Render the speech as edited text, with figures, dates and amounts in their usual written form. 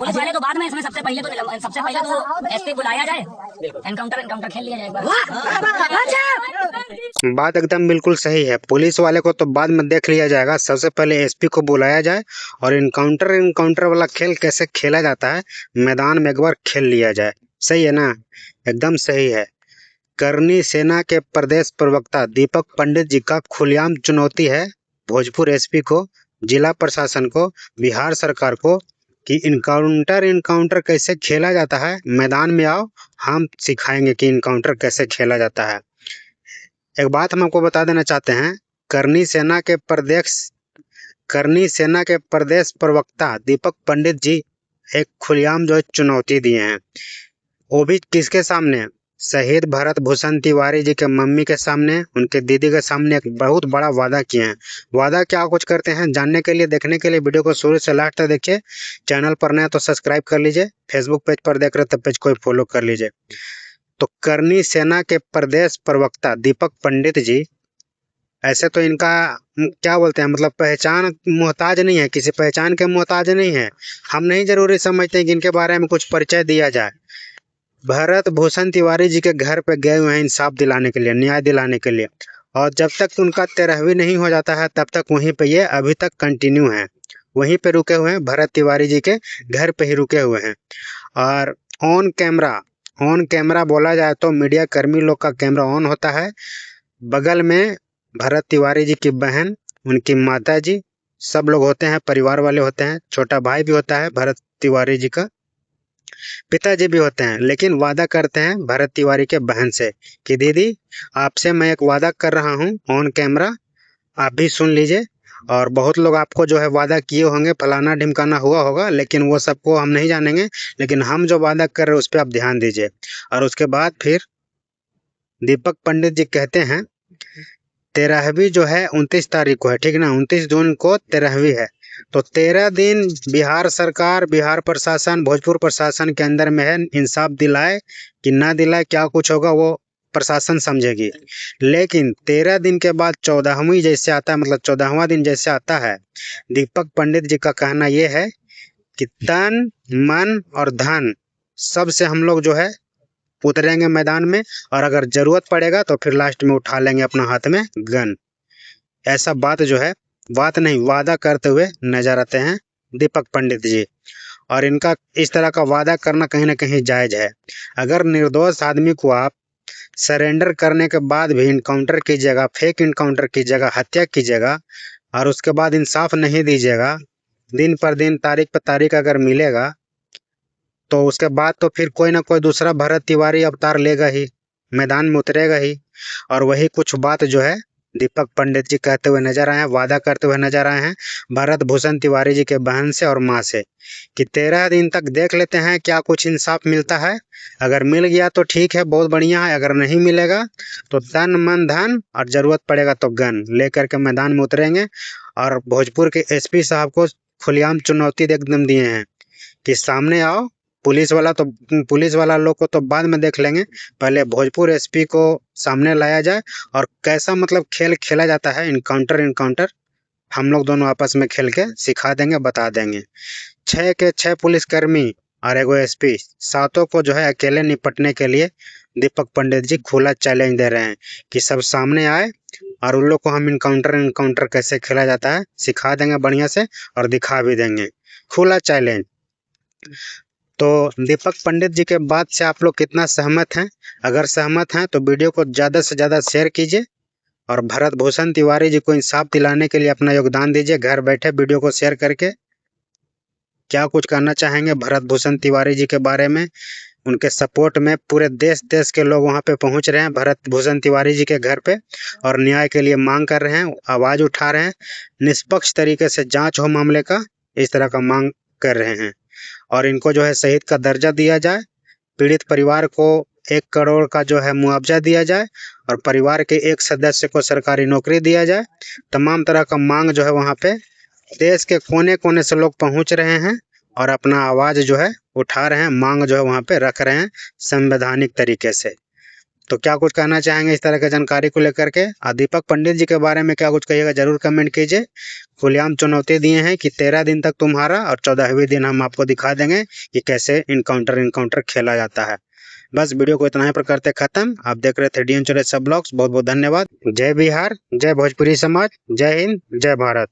Police वाले तो बाद में, इसमें सबसे पहले तो एसपी बुलाया जाए, एनकाउंटर खेल लिया जाए एक बार। बात एकदम बिल्कुल सही है। पुलिस वाले को तो बाद में देख लिया जाएगा, सबसे पहले एसपी को बुलाया जाए और इनकाउंटर वाला खेल कैसे खेला जाता है मैदान में एक बार खेल लिया जाए। सही है ना? एकदम सही है। करनी सेना के प्रदेश प्रवक्ता दीपक पंडित जी का खुलेआम चुनौती है भोजपुर एसपी को, जिला प्रशासन को, बिहार सरकार को कि इनकाउंटर कैसे खेला जाता है। मैदान में आओ, हम सिखाएंगे कि इनकाउंटर कैसे खेला जाता है। एक बात हम आपको बता देना चाहते हैं, करनी सेना के प्रदेश प्रवक्ता दीपक पंडित जी एक खुलेआम जो है चुनौती दिए हैं, वो भी किसके सामने? शहीद भरत भूषण तिवारी जी के मम्मी के सामने, उनके दीदी के सामने एक बहुत बड़ा वादा किए हैं। वादा क्या कुछ करते हैं जानने के लिए, देखने के लिए वीडियो को शुरू से लास्ट तक देखिए। चैनल पर नए तो सब्सक्राइब कर लीजिए, फेसबुक पेज पर देख रहे तो पेज को फॉलो कर लीजिए। तो करनी सेना के प्रदेश प्रवक्ता दीपक पंडित जी, ऐसे तो इनका क्या बोलते हैं, मतलब पहचान मोहताज नहीं है, किसी पहचान के मोहताज नहीं है। हम नहीं जरूरी समझते कि इनके बारे में कुछ परिचय दिया जाए। भरत भूषण तिवारी जी के घर पे गए हुए हैं इंसाफ दिलाने के लिए, न्याय दिलाने के लिए, और जब तक उनका 13वीं नहीं हो जाता है तब तक वहीं पे ये अभी तक कंटिन्यू है, वहीं पे रुके हुए हैं, भरत तिवारी जी के घर पे ही रुके हुए हैं। और ऑन कैमरा बोला जाए तो मीडिया कर्मी लोग का कैमरा ऑन होता है। बगल में भरत तिवारी जी की बहन, उनकी माता जी, सब लोग होते हैं, परिवार वाले होते हैं, छोटा भाई भी होता है भरत तिवारी जी का, पिताजी भी होते हैं। लेकिन वादा करते हैं भरत तिवारी के बहन से कि दीदी आपसे मैं एक वादा कर रहा हूँ ऑन कैमरा, आप भी सुन लीजिए। और बहुत लोग आपको जो है वादा किए होंगे, फलाना ढिमकाना हुआ होगा, लेकिन वो सबको हम नहीं जानेंगे, लेकिन हम जो वादा कर रहे हैं उस पर आप ध्यान दीजिए। और उसके बाद फिर दीपक पंडित जी कहते हैं 13वीं जो है 29 तारीख को है, ठीक ना? 29 जून को 13वीं है, तो 13 दिन बिहार सरकार, बिहार प्रशासन, भोजपुर प्रशासन के अंदर में है। इंसाफ दिलाए कि ना दिलाए, क्या कुछ होगा वो प्रशासन समझेगी। लेकिन 13 दिन के बाद 14वीं जैसे आता है, मतलब 14वां दिन जैसे आता है, दीपक पंडित जी का कहना ये है कि तन मन और धन सब से हम लोग जो है उतरेंगे मैदान में, और अगर जरूरत पड़ेगा तो फिर लास्ट में उठा लेंगे अपना हाथ में गन। ऐसा बात जो है, बात नहीं वादा करते हुए नजर आते हैं दीपक पंडित जी। और इनका इस तरह का वादा करना कहीं ना कहीं जायज है। अगर निर्दोष आदमी को आप सरेंडर करने के बाद भी इनकाउंटर कीजिएगा, फेक इनकाउंटर कीजिएगा, हत्या कीजिएगा, और उसके बाद इंसाफ नहीं दीजिएगा, दिन पर दिन, तारीख पर तारीख अगर मिलेगा, तो उसके बाद तो फिर कोई ना कोई दूसरा भरत तिवारी अवतार लेगा ही, मैदान में उतरेगा ही। और वही कुछ बात जो है दीपक पंडित जी कहते हुए नजर आए हैं, वादा करते हुए नजर आए हैं भरत भूषण तिवारी जी के बहन से और माँ से कि 13 दिन तक देख लेते हैं क्या कुछ इंसाफ मिलता है। अगर मिल गया तो ठीक है, बहुत बढ़िया है। अगर नहीं मिलेगा तो तन मन धन और जरूरत पड़ेगा तो गन लेकर के मैदान में उतरेंगे। और भोजपुर के एसपी साहब को खुलेआम चुनौती एकदम दिए हैं कि सामने आओ। पुलिस वाला लोग को तो बाद में देख लेंगे, पहले भोजपुर एसपी को सामने लाया जाए और कैसा मतलब खेल खेला जाता है इनकाउंटर हम लोग दोनों आपस में खेल के सिखा देंगे, बता देंगे। 6 के 6 पुलिसकर्मी और एगो एसपी, सातों को जो है अकेले निपटने के लिए दीपक पंडित जी खुला चैलेंज दे रहे हैं कि सब सामने आए और उन लोग को हम इनकाउंटर कैसे खेला जाता है सिखा देंगे बढ़िया से, और दिखा भी देंगे। खुला चैलेंज। तो दीपक पंडित जी के बात से आप लोग कितना सहमत हैं? अगर सहमत हैं तो वीडियो को ज़्यादा से ज़्यादा शेयर कीजिए और भरत भूषण तिवारी जी को इंसाफ दिलाने के लिए अपना योगदान दीजिए। घर बैठे वीडियो को शेयर करके क्या कुछ कहना चाहेंगे भरत भूषण तिवारी जी के बारे में? उनके सपोर्ट में पूरे देश के लोग वहां पे पहुंच रहे हैं भरत भूषण तिवारी जी के घर पे, और न्याय के लिए मांग कर रहे हैं, आवाज़ उठा रहे हैं। निष्पक्ष तरीके से जाँच हो मामले का, इस तरह का मांग कर रहे हैं। और इनको जो है शहीद का दर्जा दिया जाए, पीड़ित परिवार को 1 करोड़ का जो है मुआवजा दिया जाए, और परिवार के एक सदस्य को सरकारी नौकरी दिया जाए। तमाम तरह का मांग जो है वहाँ पे देश के कोने कोने से लोग पहुँच रहे हैं और अपना आवाज़ जो है उठा रहे हैं, मांग जो है वहाँ पे रख रहे हैं संवैधानिक तरीके से। तो क्या कुछ कहना चाहेंगे इस तरह की जानकारी को लेकर के? दीपक पंडित जी के बारे में क्या कुछ कहिएगा, जरूर कमेंट कीजिए। खुलेआम चुनौती दिए हैं कि 13 दिन तक तुम्हारा और 14वें दिन हम आपको दिखा देंगे कि कैसे इनकाउंटर खेला जाता है। बस वीडियो को इतना ही पर करते खत्म। आप देख रहे थे DN चौरसिया ब्लॉग्स। बहुत बहुत धन्यवाद। जय बिहार, जय भोजपुरी समाज, जय हिंद, जय भारत।